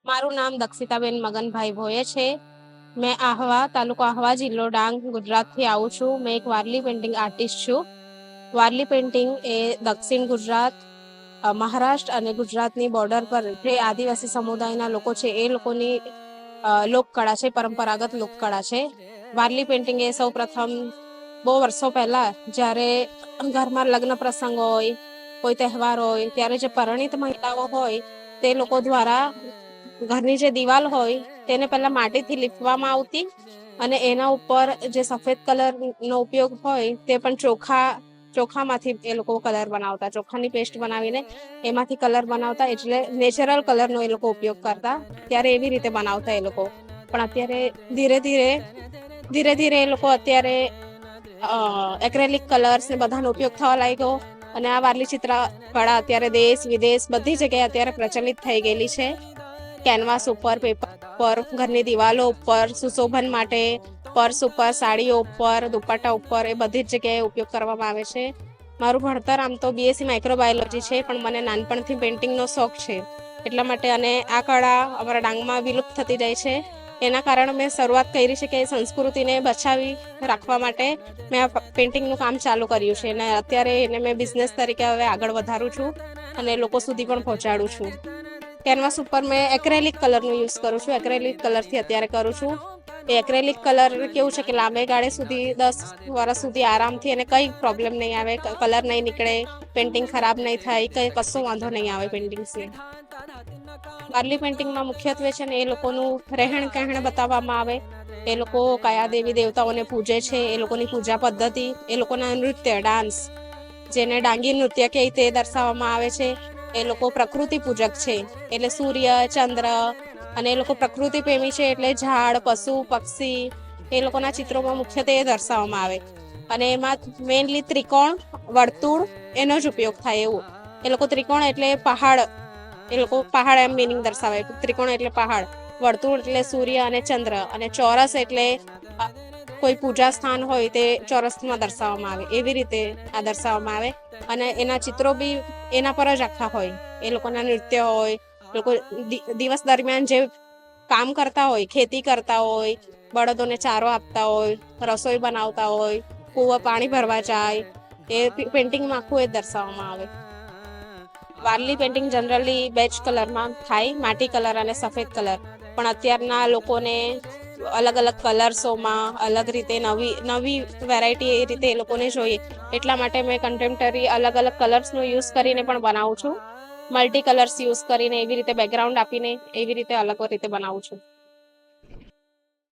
મારું નામ દક્ષિતાબેન મગનભાઈ ભોયે છે. મેં આહવા તાલુકો આહવા જિલ્લો ડાંગ ગુજરાતથી આવું છું. મેં એક વારલી પેઇન્ટિંગ આર્ટિસ્ટ છું. વારલી પેઇન્ટિંગ એ દક્ષિણ ગુજરાત, મહારાષ્ટ્ર અને ગુજરાતની બોર્ડર પર જે આદિવાસી સમુદાયના લોકો છે એ લોકોની લોકકળા છે, પરંપરાગત લોકકળા છે. વારલી પેઇન્ટિંગ એ સૌ પ્રથમ બહુ વર્ષો પહેલા જ્યારે ઘરમાં લગ્ન પ્રસંગ હોય, કોઈ તહેવાર હોય, ત્યારે જે પરિણીત મહિલાઓ હોય તે લોકો દ્વારા ઘરની જે દિવાલ હોય તેને પહેલા માટીથી લીપવામાં આવતી અને એના ઉપર જે સફેદ કલરનો ઉપયોગ હોય તે પણ ચોખામાંથી એ લોકો કલર બનાવતા. ચોખાની પેસ્ટ બનાવીને એમાંથી કલર બનાવતા, એટલે નેચરલ કલરનો એ લોકો ઉપયોગ કરતા. ત્યારે એવી રીતે બનાવતા એ લોકો. પણ અત્યારે ધીરે ધીરે એ લોકો અત્યારે એક્રેલિક કલર્સ ને બધાનો ઉપયોગ થવા લાગ્યો અને આ વારલી ચિત્ર કળા અત્યારે દેશ વિદેશ બધી જગ્યાએ અત્યારે પ્રચલિત થઈ ગયેલી છે. કેનવાસ ઉપર, પેપર ઉપર, ઘરની દિવાલો ઉપર, સુશોભન માટે, પર્સ ઉપર, સાડીઓ ઉપર, દુપટ્ટા ઉપર એ બધી જ જગ્યાએ ઉપયોગ કરવામાં આવે છે. મારું ભણતર આમ તો BSc માઇક્રોબાયોલોજી છે, પણ મને નાનપણથી પેઇન્ટિંગનો શોખ છે. એટલા માટે અને આ કળા અમારા ડાંગમાં વિલુપ્ત થતી જાય છે. એના કારણે મેં શરૂઆત કરી છે કે સંસ્કૃતિને બચાવી રાખવા માટે મેં આ પેઇન્ટિંગનું કામ ચાલુ કર્યું છે અને અત્યારે એને મેં બિઝનેસ તરીકે હવે આગળ વધારું છું અને લોકો સુધી પણ પહોંચાડું છું. કેનવાસ ઉપર મેં એક્રેલિક કલરનો યુઝ કરું છું. એક્રેલિક કલરથી અત્યારે કરું છું. એ એક્રેલિક કલર કેવું છે કે લાંબે ગાળે સુધી 10 વર્ષ સુધી આરામથી અને કંઈ પ્રોબ્લેમ નહીં આવે, કલર નહીં નીકળે, પેઇન્ટિંગ ખરાબ નહીં થાય, કંઈ કશો વાંધો નહીં આવે પેઇન્ટિંગ્સને. વારલી પેઇન્ટિંગમાં મુખ્યત્વે છે ને એ લોકોનું રહેણ કહેણ બતાવવામાં આવે. એ લોકો કયા દેવી દેવતાઓને પૂજે છે, એ લોકોની પૂજા પદ્ધતિ, એ લોકોના નૃત્ય, ડાન્સ, જેને ડાંગી નૃત્ય કહે તે દર્શાવવામાં આવે છે. એ લોકો પ્રકૃતિ પૂજક છે, એટલે સૂર્ય, ચંદ્ર, અને એ લોકો પ્રકૃતિ પ્રેમી છે એટલે ઝાડ, પશુ, પક્ષી એ લોકોના ચિત્રોમાં મુખ્યત્વે એ દર્શાવવામાં આવે. અને એમાં મેઇનલી ત્રિકોણ, વર્તુળ એનો જ ઉપયોગ થાય એવું. એ લોકો ત્રિકોણ એટલે પહાડ, એ લોકો પહાડ એમ મિનિંગ દર્શાવે. ત્રિકોણ એટલે પહાડ, વર્તુળ એટલે સૂર્ય અને ચંદ્ર, અને ચોરસ એટલે કોઈ પૂજા સ્થાન હોય તે ચોરસમાં દર્શાવવામાં આવે. એવી રીતે આ દર્શાવવામાં આવે અને એના ચિત્રો બી એના પર જ આખા હોય. એ લોકોના નૃત્ય હોય, લોકો દિવસ દરમિયાન જે કામ કરતા હોય, ખેતી કરતા હોય, બળદોને ચારો આપતા હોય, રસોઈ બનાવતા હોય, કૂવા પાણી ભરવા જાય, એ પેઇન્ટિંગમાં આખું એ દર્શાવવામાં આવે. વારલી પેઇન્ટિંગ જનરલી 2 જ કલરમાં થાય, માટી કલર અને સફેદ કલર. પણ અત્યારના લોકોને અલગ અલગ કલર્સોમાં અલગ રીતે નવી વેરાયટી એ રીતે એ લોકોને જોઈએ. એટલા માટે મેં કન્ટેમ્પરરી અલગ અલગ કલર્સનો યુઝ કરીને પણ બનાવું છું. મલ્ટી કલર્સ યુઝ કરીને એવી રીતે બેકગ્રાઉન્ડ આપીને એવી રીતે અલગ રીતે બનાવું છું.